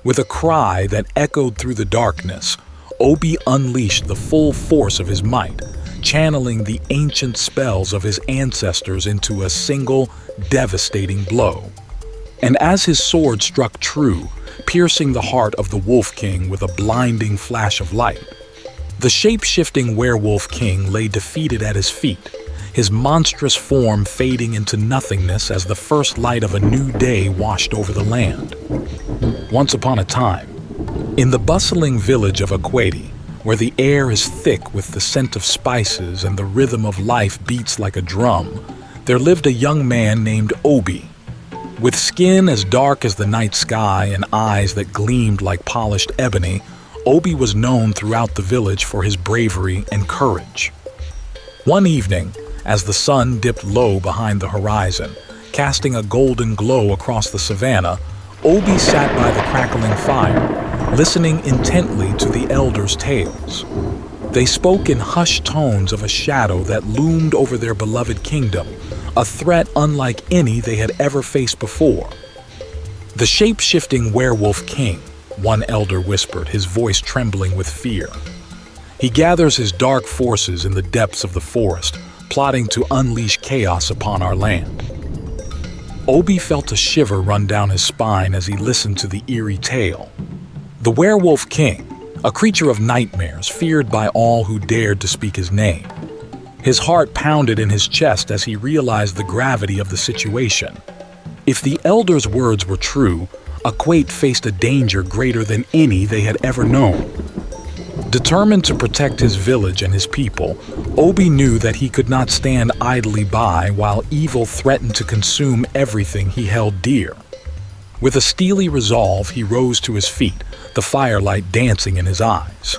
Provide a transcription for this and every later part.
With a cry that echoed through the darkness, Obi unleashed the full force of his might, channeling the ancient spells of his ancestors into a single, devastating blow. And as his sword struck true, piercing the heart of the Wolf King with a blinding flash of light, the shape-shifting Werewolf King lay defeated at his feet, his monstrous form fading into nothingness as the first light of a new day washed over the land. Once upon a time, in the bustling village of Akwete, where the air is thick with the scent of spices and the rhythm of life beats like a drum, there lived a young man named Obi. With skin as dark as the night sky and eyes that gleamed like polished ebony, Obi was known throughout the village for his bravery and courage. One evening, as the sun dipped low behind the horizon, casting a golden glow across the savannah, Obi sat by the crackling fire, listening intently to the elders' tales. They spoke in hushed tones of a shadow that loomed over their beloved kingdom, a threat unlike any they had ever faced before. "The shape-shifting Werewolf King," one elder whispered, his voice trembling with fear. "He gathers his dark forces in the depths of the forest, plotting to unleash chaos upon our land." Obi felt a shiver run down his spine as he listened to the eerie tale. The Werewolf King, a creature of nightmares, feared by all who dared to speak his name. His heart pounded in his chest as he realized the gravity of the situation. If the elders' words were true, Akwete faced a danger greater than any they had ever known. Determined to protect his village and his people, Obi knew that he could not stand idly by while evil threatened to consume everything he held dear. With a steely resolve, he rose to his feet, the firelight dancing in his eyes.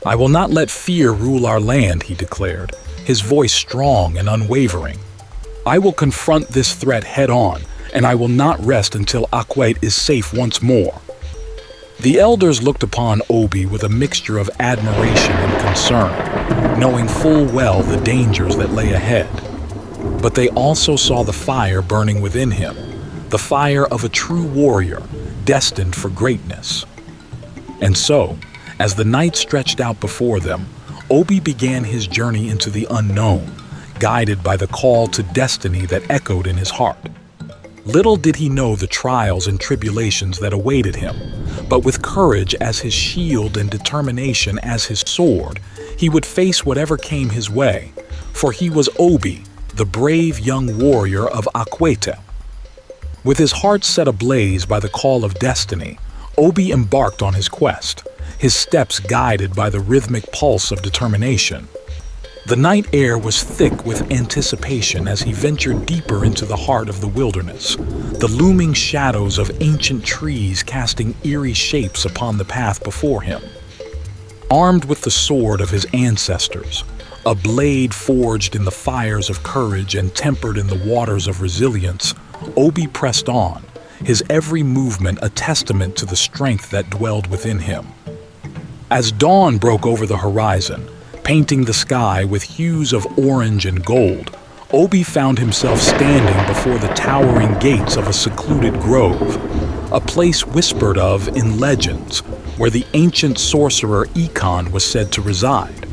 "I will not let fear rule our land," he declared, his voice strong and unwavering. "I will confront this threat head-on, and I will not rest until Akwete is safe once more." The elders looked upon Obi with a mixture of admiration and concern, knowing full well the dangers that lay ahead. But they also saw the fire burning within him, the fire of a true warrior, destined for greatness. And so, as the night stretched out before them, Obi began his journey into the unknown, guided by the call to destiny that echoed in his heart. Little did he know the trials and tribulations that awaited him, but with courage as his shield and determination as his sword, he would face whatever came his way, for he was Obi, the brave young warrior of Akwete. With his heart set ablaze by the call of destiny, Obi embarked on his quest, his steps guided by the rhythmic pulse of determination. The night air was thick with anticipation as he ventured deeper into the heart of the wilderness, the looming shadows of ancient trees casting eerie shapes upon the path before him. Armed with the sword of his ancestors, a blade forged in the fires of courage and tempered in the waters of resilience, Obi pressed on, his every movement a testament to the strength that dwelled within him. As dawn broke over the horizon, painting the sky with hues of orange and gold, Obi found himself standing before the towering gates of a secluded grove, a place whispered of in legends, where the ancient sorcerer Ekon was said to reside.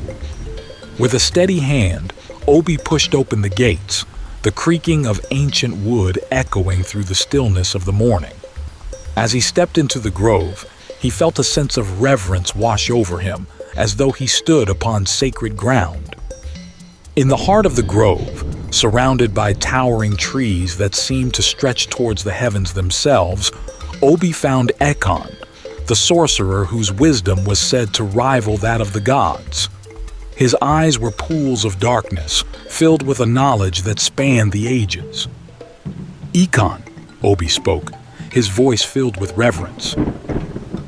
With a steady hand, Obi pushed open the gates, the creaking of ancient wood echoing through the stillness of the morning. As he stepped into the grove, he felt a sense of reverence wash over him, as though he stood upon sacred ground. In the heart of the grove, surrounded by towering trees that seemed to stretch towards the heavens themselves, Obi found Ekon, the sorcerer whose wisdom was said to rival that of the gods. His eyes were pools of darkness, filled with a knowledge that spanned the ages. "Ekon," Obi spoke, his voice filled with reverence.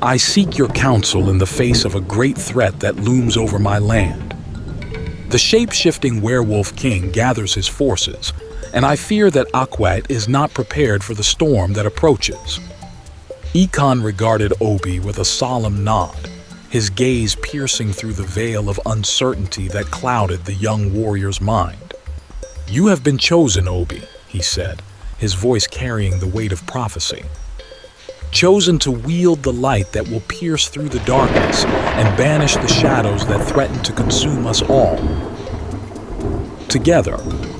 "I seek your counsel in the face of a great threat that looms over my land. The shape-shifting Werewolf King gathers his forces, and I fear that Akwete is not prepared for the storm that approaches." Ekon regarded Obi with a solemn nod, his gaze piercing through the veil of uncertainty that clouded the young warrior's mind. "You have been chosen, Obi," he said, his voice carrying the weight of prophecy. chosen to wield the light that will pierce through the darkness and banish the shadows that threaten to consume us all. Together,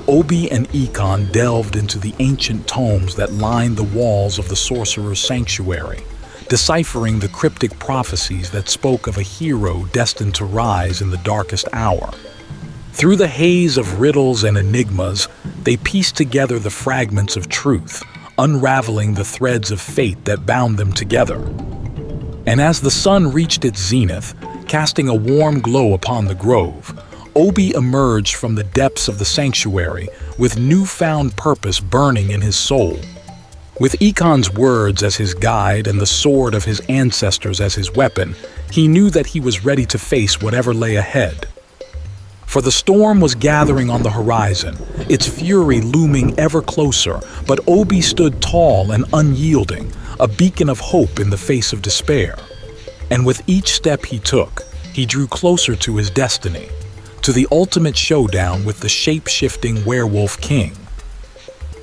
Obi and Econ delved into the ancient tomes that lined the walls of the sorcerer's sanctuary, deciphering the cryptic prophecies that spoke of a hero destined to rise in the darkest hour. Through the haze of riddles and enigmas, they pieced together the fragments of truth, unraveling the threads of fate that bound them together. And as the sun reached its zenith, casting a warm glow upon the grove, Obi emerged from the depths of the sanctuary with newfound purpose burning in his soul. With Econ's words as his guide and the sword of his ancestors as his weapon, he knew that he was ready to face whatever lay ahead. For the storm was gathering on the horizon, its fury looming ever closer, but Obi stood tall and unyielding, a beacon of hope in the face of despair. And with each step he took, he drew closer to his destiny, to the ultimate showdown with the shape-shifting Werewolf King.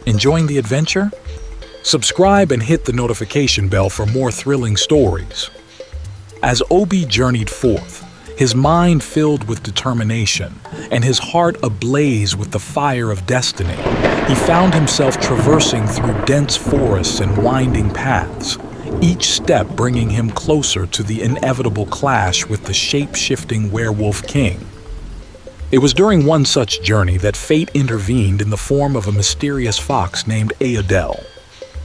Enjoying the adventure? Subscribe and hit the notification bell for more thrilling stories. As Obi journeyed forth, his mind filled with determination and his heart ablaze with the fire of destiny, he found himself traversing through dense forests and winding paths, each step bringing him closer to the inevitable clash with the shape-shifting Werewolf King. It was during one such journey that fate intervened in the form of a mysterious fox named Ayodele.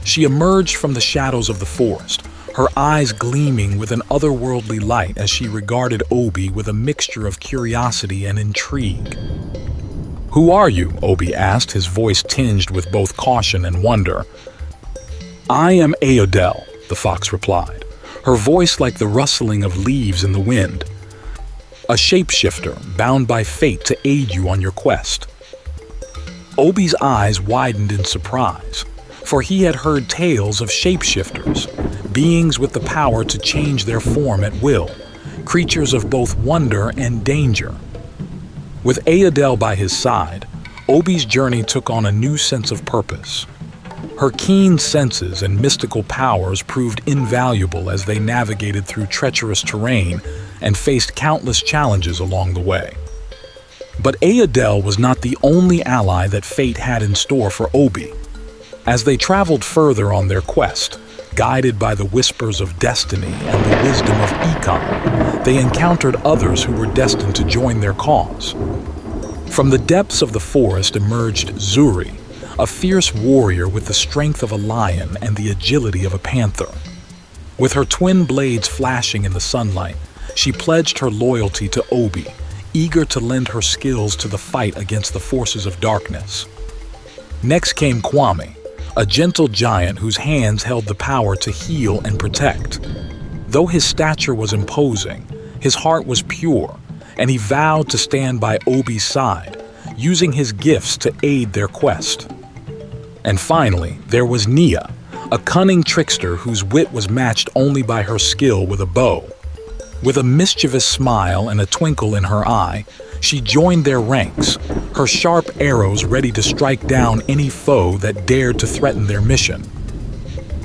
She emerged from the shadows of the forest, her eyes gleaming with an otherworldly light as she regarded Obi with a mixture of curiosity and intrigue. "Who are you?" Obi asked, his voice tinged with both caution and wonder. "I am Ayodele," the fox replied, her voice like the rustling of leaves in the wind. "A shapeshifter bound by fate to aid you on your quest." Obi's eyes widened in surprise, for he had heard tales of shapeshifters, beings with the power to change their form at will, creatures of both wonder and danger. With Ayodele by his side, Obi's journey took on a new sense of purpose. Her keen senses and mystical powers proved invaluable as they navigated through treacherous terrain and faced countless challenges along the way. But Ayodele was not the only ally that fate had in store for Obi. As they traveled further on their quest, guided by the whispers of destiny and the wisdom of Econ, they encountered others who were destined to join their cause. From the depths of the forest emerged Zuri, a fierce warrior with the strength of a lion and the agility of a panther. With her twin blades flashing in the sunlight, she pledged her loyalty to Obi, eager to lend her skills to the fight against the forces of darkness. Next came Kwame, a gentle giant whose hands held the power to heal and protect. Though his stature was imposing, his heart was pure, and he vowed to stand by Obi's side, using his gifts to aid their quest. And finally, there was Nia, a cunning trickster whose wit was matched only by her skill with a bow. With a mischievous smile and a twinkle in her eye, she joined their ranks, her sharp arrows ready to strike down any foe that dared to threaten their mission.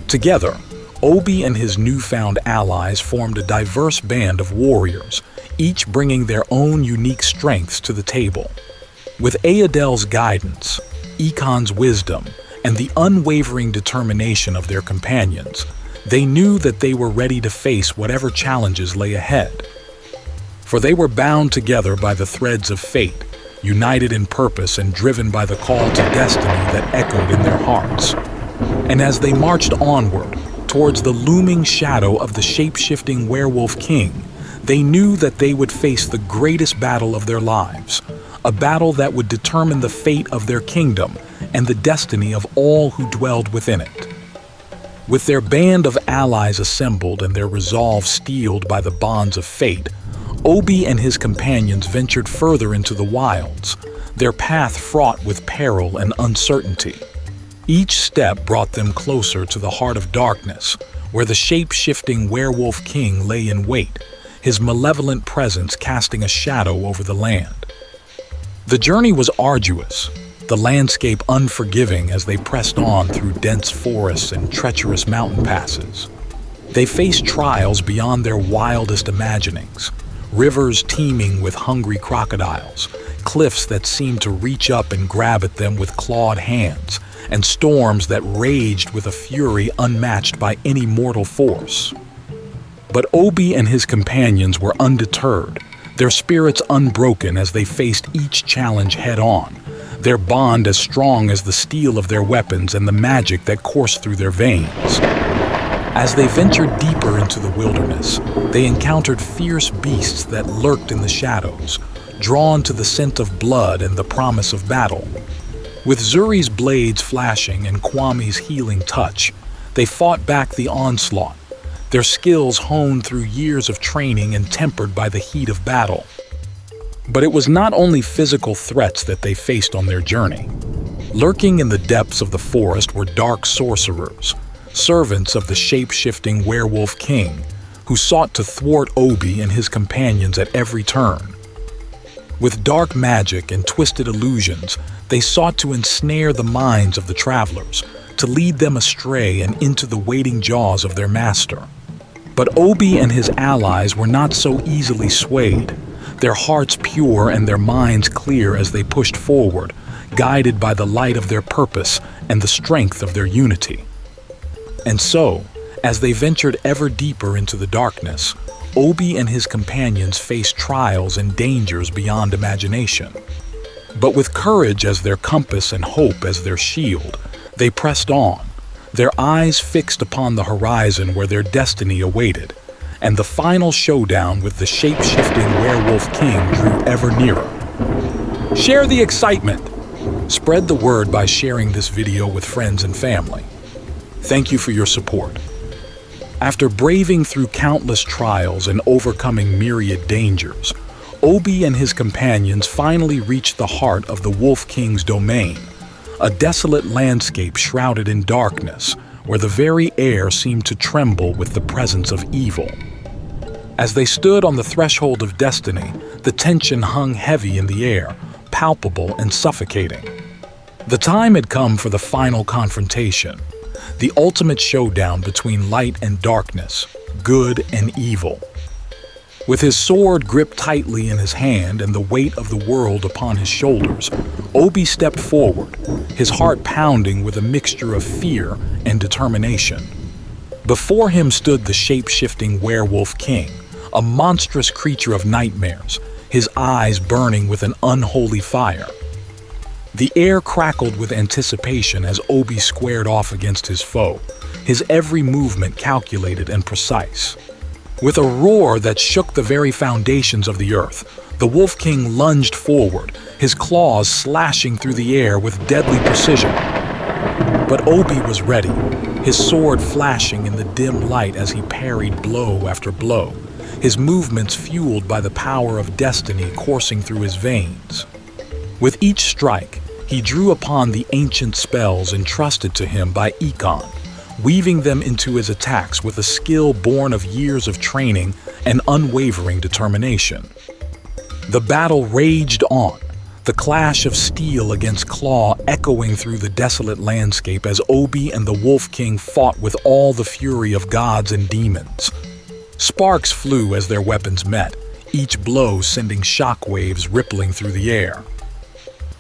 Together, Obi and his newfound allies formed a diverse band of warriors, each bringing their own unique strengths to the table. With Ayodele's guidance, Econ's wisdom, and the unwavering determination of their companions, they knew that they were ready to face whatever challenges lay ahead. For they were bound together by the threads of fate, united in purpose and driven by the call to destiny that echoed in their hearts. And as they marched onward, towards the looming shadow of the shape-shifting Werewolf King, they knew that they would face the greatest battle of their lives, a battle that would determine the fate of their kingdom and the destiny of all who dwelled within it. With their band of allies assembled and their resolve steeled by the bonds of fate, Obi and his companions ventured further into the wilds, their path fraught with peril and uncertainty. Each step brought them closer to the heart of darkness, where the shape-shifting Werewolf King lay in wait, his malevolent presence casting a shadow over the land. The journey was arduous, the landscape unforgiving as they pressed on through dense forests and treacherous mountain passes. They faced trials beyond their wildest imaginings. Rivers teeming with hungry crocodiles, cliffs that seemed to reach up and grab at them with clawed hands, and storms that raged with a fury unmatched by any mortal force. But Obi and his companions were undeterred, their spirits unbroken as they faced each challenge head-on, their bond as strong as the steel of their weapons and the magic that coursed through their veins. As they ventured deeper into the wilderness, they encountered fierce beasts that lurked in the shadows, drawn to the scent of blood and the promise of battle. With Zuri's blades flashing and Kwame's healing touch, they fought back the onslaught, their skills honed through years of training and tempered by the heat of battle. But it was not only physical threats that they faced on their journey. Lurking in the depths of the forest were dark sorcerers, servants of the Shape-shifting Werewolf King, who sought to thwart Obi and his companions at every turn. With dark magic and twisted illusions, they sought to ensnare the minds of the travelers, to lead them astray and into the waiting jaws of their master. But Obi and his allies were not so easily swayed, their hearts pure and their minds clear as they pushed forward, guided by the light of their purpose and the strength of their unity. And so, as they ventured ever deeper into the darkness, Obi and his companions faced trials and dangers beyond imagination. But with courage as their compass and hope as their shield, they pressed on, their eyes fixed upon the horizon where their destiny awaited, and the final showdown with the shape-shifting Werewolf King drew ever nearer. Share the excitement! Spread the word by sharing this video with friends and family. Thank you for your support. After braving through countless trials and overcoming myriad dangers, Obi and his companions finally reached the heart of the Wolf King's domain, a desolate landscape shrouded in darkness, where the very air seemed to tremble with the presence of evil. As they stood on the threshold of destiny, the tension hung heavy in the air, palpable and suffocating. The time had come for the final confrontation, the ultimate showdown between light and darkness, good and evil. With his sword gripped tightly in his hand and the weight of the world upon his shoulders, Obi stepped forward, his heart pounding with a mixture of fear and determination. Before him stood the shape-shifting Werewolf King, a monstrous creature of nightmares, his eyes burning with an unholy fire. The air crackled with anticipation as Obi squared off against his foe, his every movement calculated and precise. With a roar that shook the very foundations of the earth, the Wolf King lunged forward, his claws slashing through the air with deadly precision. But Obi was ready, his sword flashing in the dim light as he parried blow after blow, his movements fueled by the power of destiny coursing through his veins. With each strike, he drew upon the ancient spells entrusted to him by Ekon, weaving them into his attacks with a skill born of years of training and unwavering determination. The battle raged on, the clash of steel against claw echoing through the desolate landscape as Obi and the Wolf King fought with all the fury of gods and demons. Sparks flew as their weapons met, each blow sending shockwaves rippling through the air.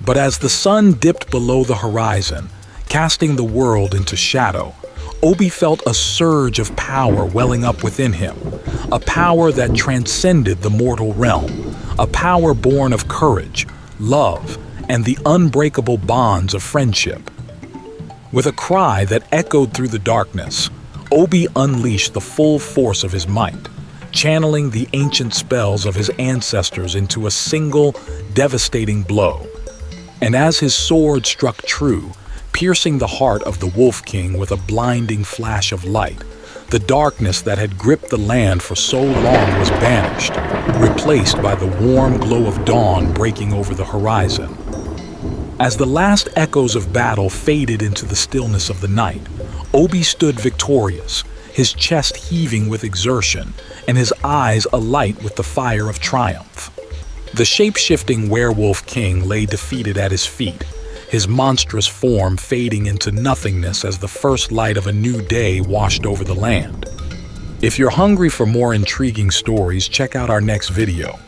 But as the sun dipped below the horizon, casting the world into shadow, Obi felt a surge of power welling up within him, a power that transcended the mortal realm, a power born of courage, love, and the unbreakable bonds of friendship. With a cry that echoed through the darkness, Obi unleashed the full force of his might, channeling the ancient spells of his ancestors into a single, devastating blow. And as his sword struck true, piercing the heart of the Wolf King with a blinding flash of light, the darkness that had gripped the land for so long was banished, replaced by the warm glow of dawn breaking over the horizon. As the last echoes of battle faded into the stillness of the night, Obi stood victorious, his chest heaving with exertion, and his eyes alight with the fire of triumph. The shape-shifting Werewolf King lay defeated at his feet, his monstrous form fading into nothingness as the first light of a new day washed over the land. If you're hungry for more intriguing stories, check out our next video.